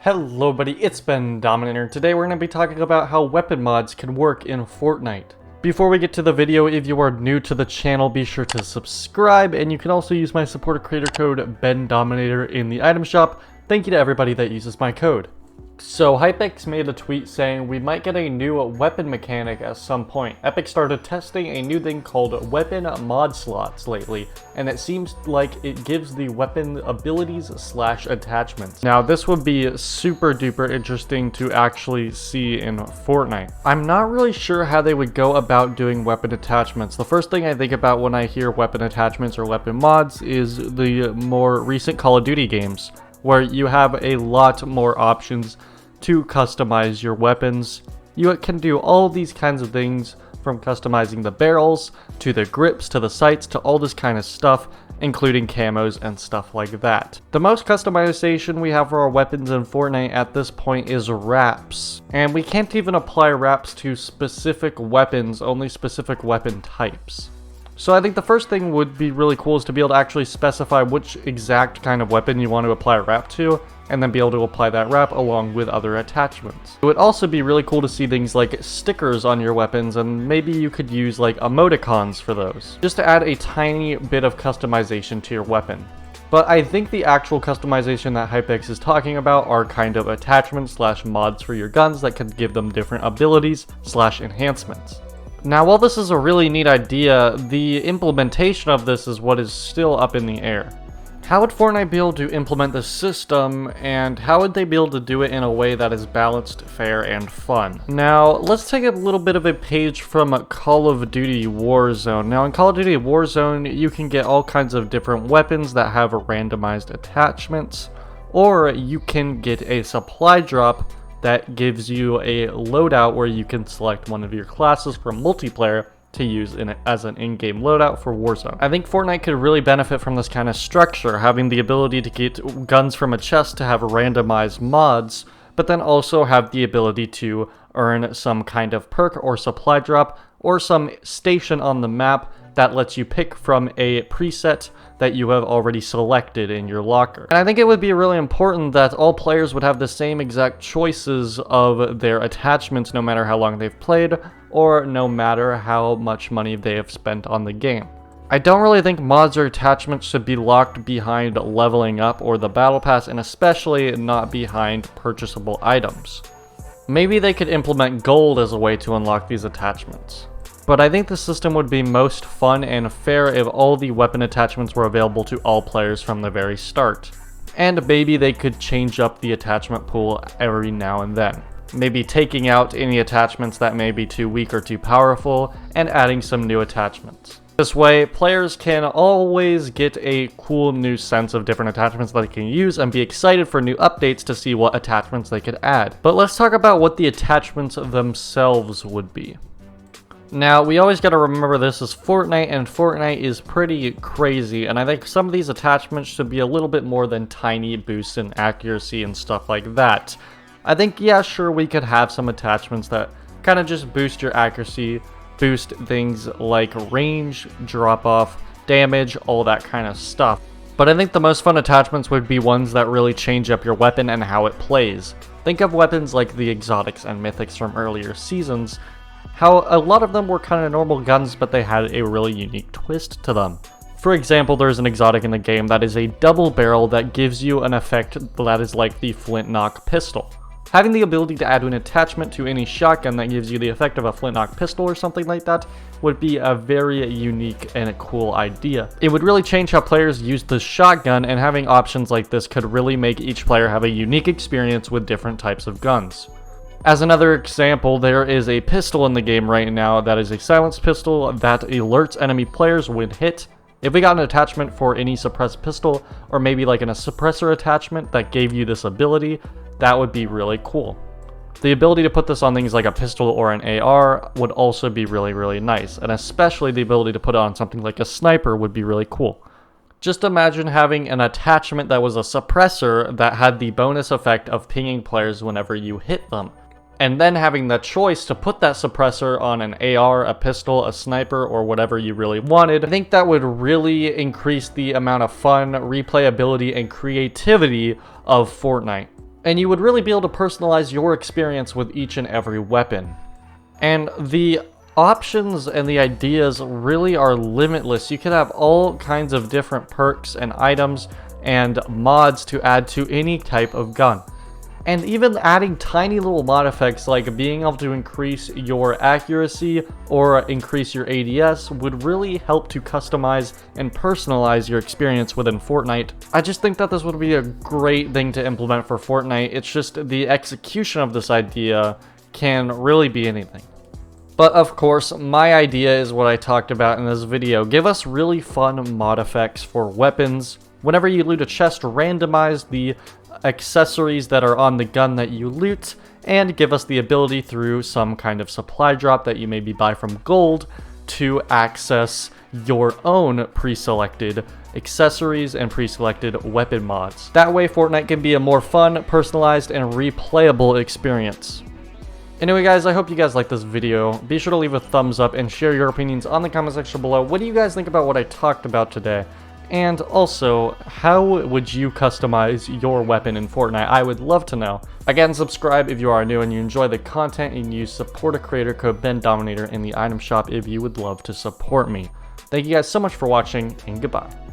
Hello buddy, it's Bendominator. Today we're going to be talking about how weapon mods can work in Fortnite. Before we get to the video, if you are new to the channel, be sure to subscribe, and you can also use my supporter creator code Bendominator in the item shop. Thank you to everybody that uses my code. So Hypex made a tweet saying we might get a new weapon mechanic at some point. Epic started testing a new thing called weapon mod slots lately, and it seems like it gives the weapon abilities / attachments. Now this would be super duper interesting to actually see in Fortnite. I'm not really sure how they would go about doing weapon attachments. The first thing I think about when I hear weapon attachments or weapon mods is the more recent Call of Duty games, where you have a lot more options to customize your weapons. You can do all these kinds of things, from customizing the barrels, to the grips, to the sights, to all this kind of stuff, including camos and stuff like that. The most customization we have for our weapons in Fortnite at this point is wraps. And we can't even apply wraps to specific weapons, only specific weapon types. So I think the first thing would be really cool is to be able to actually specify which exact kind of weapon you want to apply a wrap to, and then be able to apply that wrap along with other attachments. It would also be really cool to see things like stickers on your weapons, and maybe you could use like emoticons for those, just to add a tiny bit of customization to your weapon. But I think the actual customization that Hypex is talking about are kind of attachments / mods for your guns that can give them different abilities / enhancements. Now, while this is a really neat idea, the implementation of this is what is still up in the air. How would Fortnite be able to implement this system, and how would they be able to do it in a way that is balanced, fair, and fun? Now, let's take a little bit of a page from Call of Duty Warzone. Now, in Call of Duty Warzone, you can get all kinds of different weapons that have randomized attachments, or you can get a supply drop that gives you a loadout where you can select one of your classes from multiplayer to use as an in-game loadout for Warzone. I think Fortnite could really benefit from this kind of structure, having the ability to get guns from a chest to have randomized mods, but then also have the ability to earn some kind of perk or supply drop, or some station on the map that lets you pick from a preset that you have already selected in your locker. And I think it would be really important that all players would have the same exact choices of their attachments, no matter how long they've played, or no matter how much money they have spent on the game. I don't really think mods or attachments should be locked behind leveling up or the battle pass, and especially not behind purchasable items. Maybe they could implement gold as a way to unlock these attachments. But I think the system would be most fun and fair if all the weapon attachments were available to all players from the very start. And maybe they could change up the attachment pool every now and then. Maybe taking out any attachments that may be too weak or too powerful, and adding some new attachments. This way, players can always get a cool new sense of different attachments that they can use and be excited for new updates to see what attachments they could add. But let's talk about what the attachments themselves would be. Now, we always gotta remember this is Fortnite, and Fortnite is pretty crazy, and I think some of these attachments should be a little bit more than tiny boosts in accuracy and stuff like that. I think, yeah, sure, we could have some attachments that kind of just boost your accuracy, boost things like range, drop off, damage, all that kind of stuff. But I think the most fun attachments would be ones that really change up your weapon and how it plays. Think of weapons like the exotics and mythics from earlier seasons, how a lot of them were kind of normal guns, but they had a really unique twist to them. For example, there's an exotic in the game that is a double barrel that gives you an effect that is like the flintlock pistol. Having the ability to add an attachment to any shotgun that gives you the effect of a flintlock pistol or something like that would be a very unique and a cool idea. It would really change how players use the shotgun, and having options like this could really make each player have a unique experience with different types of guns. As another example, there is a pistol in the game right now that is a silenced pistol that alerts enemy players when hit. If we got an attachment for any suppressed pistol, or maybe like a suppressor attachment that gave you this ability, that would be really cool. The ability to put this on things like a pistol or an AR would also be really, really nice, and especially the ability to put it on something like a sniper would be really cool. Just imagine having an attachment that was a suppressor that had the bonus effect of pinging players whenever you hit them, and then having the choice to put that suppressor on an AR, a pistol, a sniper, or whatever you really wanted. I think that would really increase the amount of fun, replayability, and creativity of Fortnite. And you would really be able to personalize your experience with each and every weapon. And the options and the ideas really are limitless. You could have all kinds of different perks and items and mods to add to any type of gun. And even adding tiny little mod effects like being able to increase your accuracy or increase your ADS would really help to customize and personalize your experience within Fortnite. I just think that this would be a great thing to implement for Fortnite. It's just the execution of this idea can really be anything. But of course, my idea is what I talked about in this video. Give us really fun mod effects for weapons. Whenever you loot a chest, randomize the accessories that are on the gun that you loot, and give us the ability through some kind of supply drop that you maybe buy from gold to access your own pre-selected accessories and pre-selected weapon mods. That way Fortnite can be a more fun, personalized, and replayable experience. Anyway guys, I hope you guys liked this video. Be sure to leave a thumbs up and share your opinions on the comment section below. What do you guys think about what I talked about today? And also, how would you customize your weapon in Fortnite? I would love to know. Again, subscribe if you are new and you enjoy the content, and use support a creator code Bendominator in the item shop if you would love to support me. Thank you guys so much for watching, and goodbye.